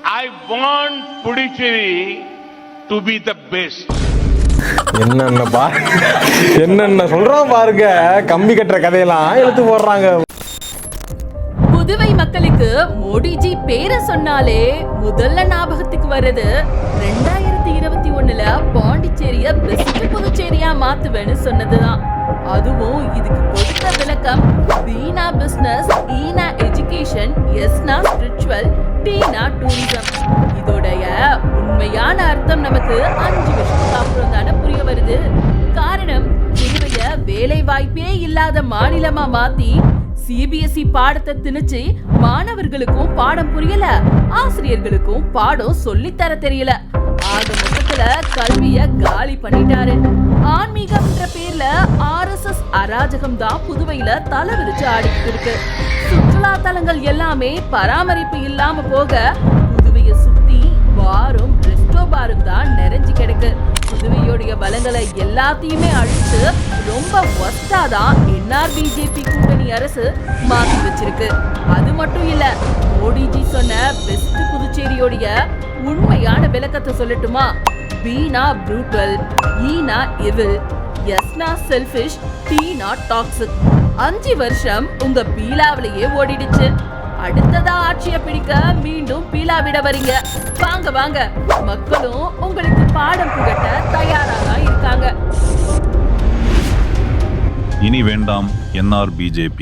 I want Puducherry to be the best. என்னென்ன சொல்றான் பாருங்க. கம்பி கட்டுற கதையெல்லாம் எடுத்து போடுறாங்க. புதுவை மக்களுக்கு மோடிஜி பேரை சொன்னாலே முதல்ல ஞாபகத்துக்கு வர்றது 2021 பாண்டிச்சேரிய பெஸ்ட் புதுச்சேரியா மாத்துவேன்னு சொன்னதுதான். அதுவும் இதுக்கு கொடுத்த விளக்கம் பீனா பிசினஸ், ஈனா எஜுகேஷன், எஸ்னா ஸ்பிரிச்சுவல், டீனா டூரிசம். இதோடைய உண்மையான அர்த்தம் நமக்கு 5 வருஷத்துக்கு அப்புறம் தானே புரிய வருது. காரணம், புதுவைய வேலை வாய்ப்பே இல்லாத மாநிலமா மாத்தி சிபிஎஸ்இ பாடத்தை திணிச்சு மாணவர்களுக்கும் பாடம் புரியல, ஆசிரியர்களுக்கும் பாடம் சொல்லித்தர தெரியல. ஆக மொத்தத்துல கல்விய காலி பண்ணிட்டாரு. ஆன்மீகம்ன்ற பேர்ல RSS அராஜகம் தான் புதுவையில தலை விரிச்சு ஆடிக்கிட்டு இருக்கு. சுற்றுலா தலங்கள் எல்லாமே பராமரிப்பு இல்லாம போக புதுவைய சுத்தி பாரும் ரெஸ்டோ பாரும் தான் நிறைஞ்சு கிடக்கு. புதுவையோடைய பலங்களை எல்லாத்தையுமே அழிச்சு ரொம்ப ஒஸ்டாதான் NRBJP கூட்டணி அரசு மாத்தி வச்சிருக்கு. அது மட்டும் இல்ல, மோடிஜி சொன்ன பெஸ்ட் புதுச்சேரியோடைய உண்மையான விளக்கத்தை சொல்லட்டுமா? பீனா ப்ரூட்டல், ஈனா எவில், எஸ்னா செல்ஃபிஷ், டீனா டாக்ஸிக். 5 வருஷம் உங்க பீலாவிலேயே ஓடிடுச்சு. அடுத்ததா ஆட்சியை பிடிக்க மீண்டும் பீலா விட வரீங்க. வாங்க வாங்க, மக்களும் உங்களுக்கு பாடம் புகட்ட தயாராக இருக்காங்க. இனி வேண்டாம் NRBJP.